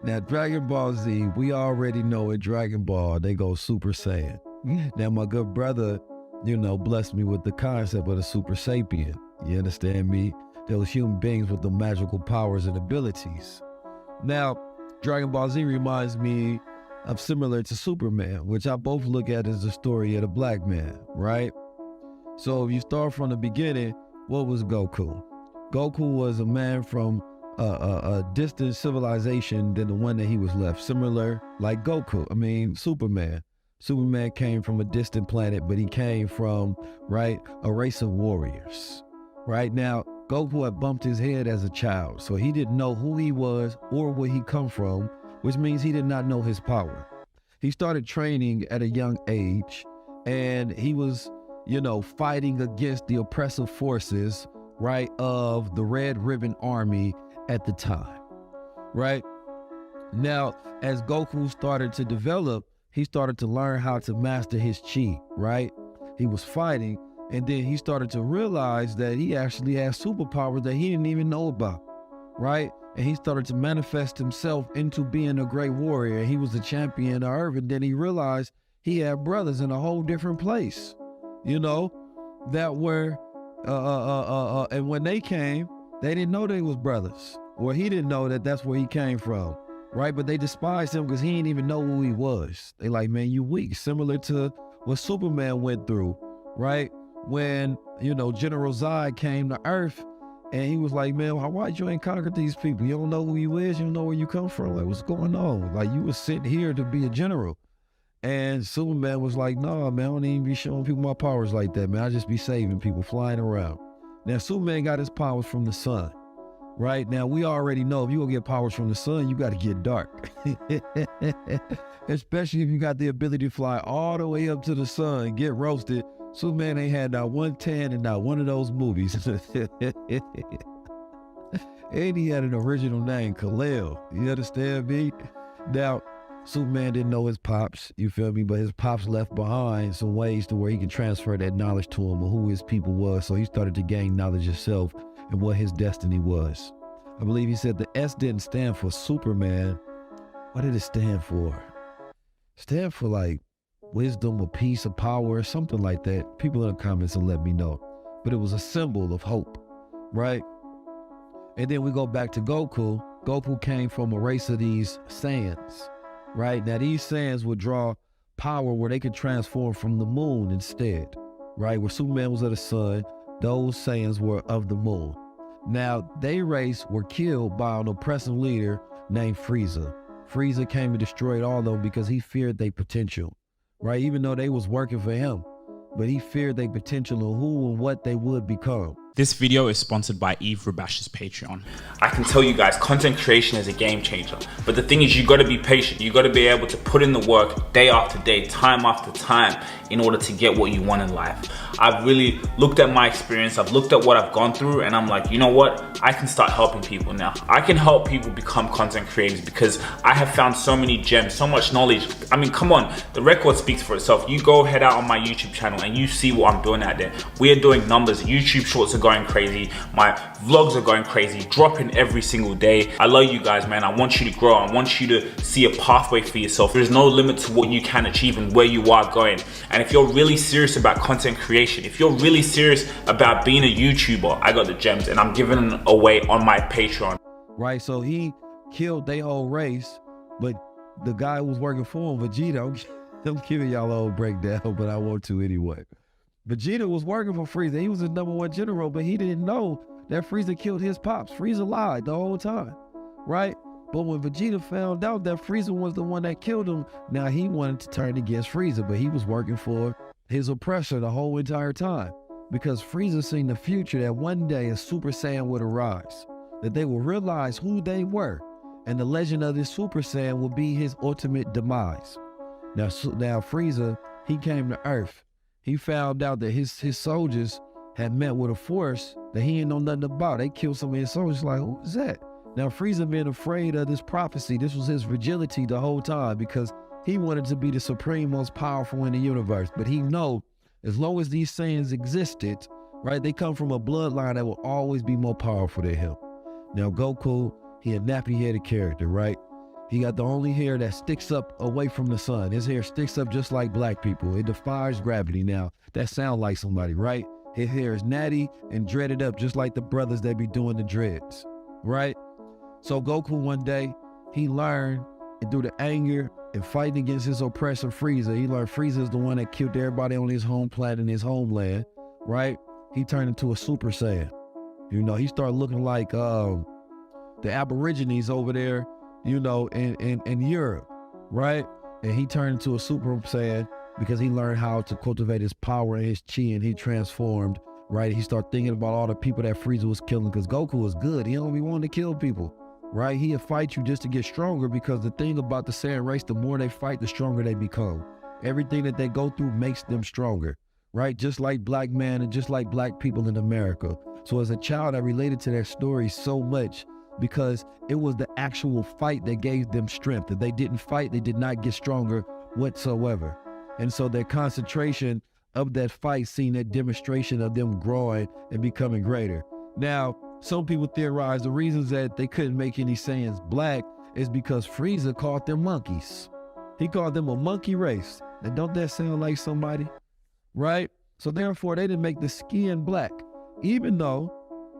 Now, Dragon Ball Z, we already know in Dragon Ball, they go Super Saiyan. Now, my good brother, blessed me with the concept of the Super Sapien. You understand me? Those human beings with the magical powers and abilities. Now, Dragon Ball Z reminds me of similar to Superman, which I both look at as the story of the black man, right? So if you start from the beginning, what was Goku? Goku was a man from a distant civilization than the one that he was left. Similar, like Superman. Superman came from a distant planet, but he came from, right, a race of warriors. Right now, Goku had bumped his head as a child, so he didn't know who he was or where he come from, which means he did not know his power. He started training at a young age, and he was, fighting against the oppressive forces, right, of the Red Ribbon Army at the time, right? Now, as Goku started to develop, he started to learn how to master his chi, right? He was fighting, and then he started to realize that he actually had superpowers that he didn't even know about, right? And he started to manifest himself into being a great warrior. He was the champion of Earth, and then he realized he had brothers in a whole different place, that were, and when they came, they didn't know they was brothers, or he didn't know that that's where he came from, right? But they despised him because he didn't even know who he was. They like, man, you weak, similar to what Superman went through, right? When, General Zod came to Earth, and he was like, man, why'd you ain't conquered these people? You don't know who you is, you don't know where you come from. Like, what's going on? Like, you was sent here to be a general. And Superman was like, nah, man, I don't even be showing people my powers like that, man. I just be saving people, flying around. Now, Superman got his powers from the sun, right? Now, we already know if you gonna get powers from the sun, you got to get dark. Especially if you got the ability to fly all the way up to the sun, get roasted. Superman ain't had not one tan in not one of those movies. And he had an original name, Kal-El. You understand me? Now, Superman didn't know his pops, you feel me? But his pops left behind some ways to where he could transfer that knowledge to him of who his people was. So he started to gain knowledge himself and what his destiny was. I believe he said the S didn't stand for Superman. What did it stand for? Stand for like wisdom or peace or power or something like that. People in the comments will let me know. But it was a symbol of hope, right? And then we go back to Goku. Goku came from a race of these Saiyans, right? Now these Saiyans would draw power where they could transform from the moon instead, right? Where Superman was of the sun, those Saiyans were of the moon. Now they race were killed by an oppressive leader named Frieza. Frieza came and destroyed all of them because he feared their potential, right? Even though they was working for him, but he feared their potential and who and what they would become. This video is sponsored by Eve Rabash's Patreon. I can tell you guys, content creation is a game changer. But the thing is, you gotta be patient. You gotta be able to put in the work day after day, time after time, in order to get what you want in life. I've really looked at my experience, I've looked at what I've gone through, and I'm like, you know what? I can start helping people now. I can help people become content creators because I have found so many gems, so much knowledge. I mean, come on, the record speaks for itself. You go head out on my YouTube channel and you see what I'm doing out there. We are doing numbers. YouTube shorts are going crazy. My vlogs are going crazy, dropping every single day. I love you guys, man. I want you to grow. I want you to see a pathway for yourself. There's no limit to what you can achieve and where you are going. And if you're really serious about content creation, if you're really serious about being a YouTuber, I got the gems and I'm giving them away on my Patreon. Right, so he killed their whole race, but the guy who was working for him, Vegeta, I'm giving y'all a whole breakdown, but I want to anyway. Vegeta was working for Frieza. He was the #1 general, but he didn't know that Frieza killed his pops. Frieza lied the whole time, right? But when Vegeta found out that Frieza was the one that killed him, now he wanted to turn against Frieza, but he was working for his oppressor the whole entire time because Frieza seen the future that one day a Super Saiyan would arise, that they will realize who they were, and the legend of this Super Saiyan will be his ultimate demise. Now Frieza, he came to Earth. He found out that his soldiers had met with a force that he didn't know nothing about. They killed some of his soldiers. Like, who is that? Now Frieza been afraid of this prophecy. This was his fragility the whole time because he wanted to be the supreme, most powerful in the universe. But he know as long as these Saiyans existed, right, they come from a bloodline that will always be more powerful than him. Now Goku, he a nappy-headed character, right? He got the only hair that sticks up away from the sun. His hair sticks up just like black people. It defies gravity. Now, that sound like somebody, right? His hair is natty and dreaded up just like the brothers that be doing the dreads, right? So Goku one day, he learned, and through the anger and fighting against his oppressor Frieza, he learned Frieza is the one that killed everybody on his home planet, in his homeland, right? He turned into a Super Saiyan. You know, he started looking like the Aborigines over there, you know, in Europe, right? And he turned into a Super Saiyan because he learned how to cultivate his power and his chi, and he transformed, right? He started thinking about all the people that Frieza was killing, because Goku was good. He don't be wanting to kill people, right? He'll fight you just to get stronger, because the thing about the Saiyan race, the more they fight, the stronger they become. Everything that they go through makes them stronger, right? Just like black man and just like black people in America. So as a child, I related to their story so much, because it was the actual fight that gave them strength. If they didn't fight, they did not get stronger whatsoever. And so their concentration of that fight, seeing that demonstration of them growing and becoming greater. Now, some people theorize the reasons that they couldn't make any Saiyans black is because Frieza called them monkeys. He called them a monkey race. Now, don't that sound like somebody? Right? So therefore, they didn't make the skin black, even though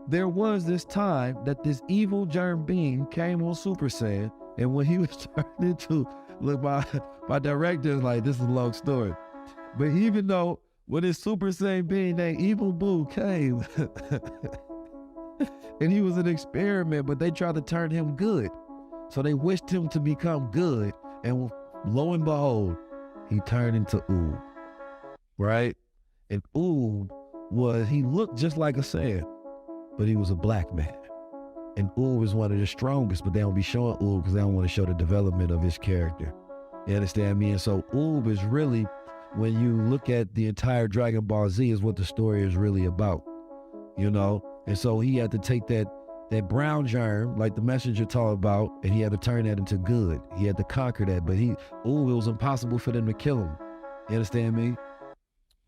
there was this time that this evil germ being came on Super Saiyan, and when he was turned into, look, my director is like, this is a long story. But even though when this Super Saiyan being named Evil Boo came, and he was an experiment, but they tried to turn him good. So they wished him to become good, and lo and behold, he turned into Oob, right? And Oob he looked just like a Saiyan, but he was a black man. And Oob is one of the strongest, but they don't be showing Oob because they don't want to show the development of his character. You understand me? And so Oob is really, when you look at the entire Dragon Ball Z, is what the story is really about, you know? And so he had to take that brown germ, like the messenger talked about, and he had to turn that into good. He had to conquer that, but it was impossible for them to kill him. You understand me?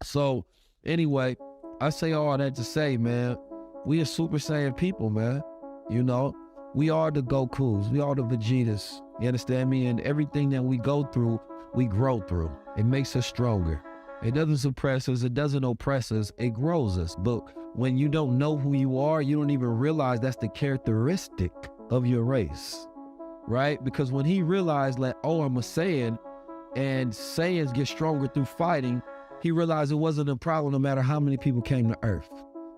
So anyway, I say all that to say, man, we are Super Saiyan people, man. You know, we are the Gokus, we are the Vegetas. You understand me? And everything that we go through, we grow through. It makes us stronger. It doesn't suppress us, it doesn't oppress us, it grows us. But when you don't know who you are, you don't even realize that's the characteristic of your race, right? Because when he realized that, oh, I'm a Saiyan, and Saiyans get stronger through fighting, he realized it wasn't a problem no matter how many people came to Earth.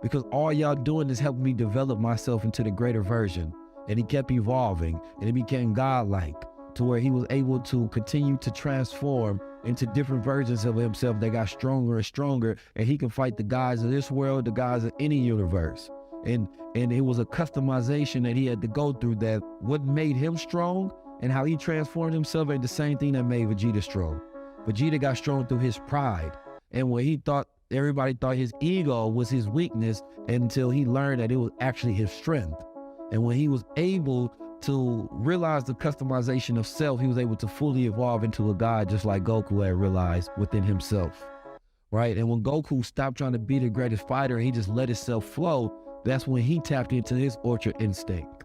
Because all y'all doing is helping me develop myself into the greater version. And he kept evolving, and he became godlike, to where he was able to continue to transform into different versions of himself that got stronger and stronger, and he can fight the guys of this world, the guys of any universe. And it was a customization that he had to go through, that what made him strong and how he transformed himself ain't the same thing that made Vegeta strong. Vegeta got strong through his pride, and when he thought, everybody thought his ego was his weakness, until he learned that it was actually his strength. And when he was able to realize the customization of self, he was able to fully evolve into a god, just like Goku had realized within himself, right? And when Goku stopped trying to be the greatest fighter, he just let himself flow, that's when he tapped into his Ultra instinct,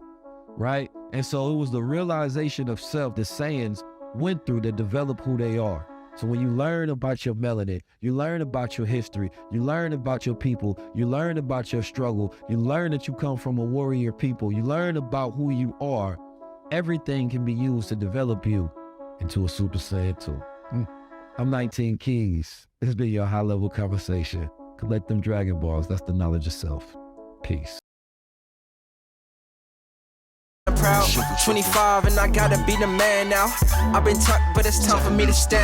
right? And so it was the realization of self that Saiyans went through that developed who they are. So when you learn about your melanin, you learn about your history, you learn about your people, you learn about your struggle, you learn that you come from a warrior people, you learn about who you are, everything can be used to develop you into a Super Saiyan 2. I'm 19 Keys. This has been your high-level conversation. Collect them Dragon Balls. That's the knowledge of self. Peace. Proud, 25 and I gotta be the man now. I've been tucked, but it's time for me to stand.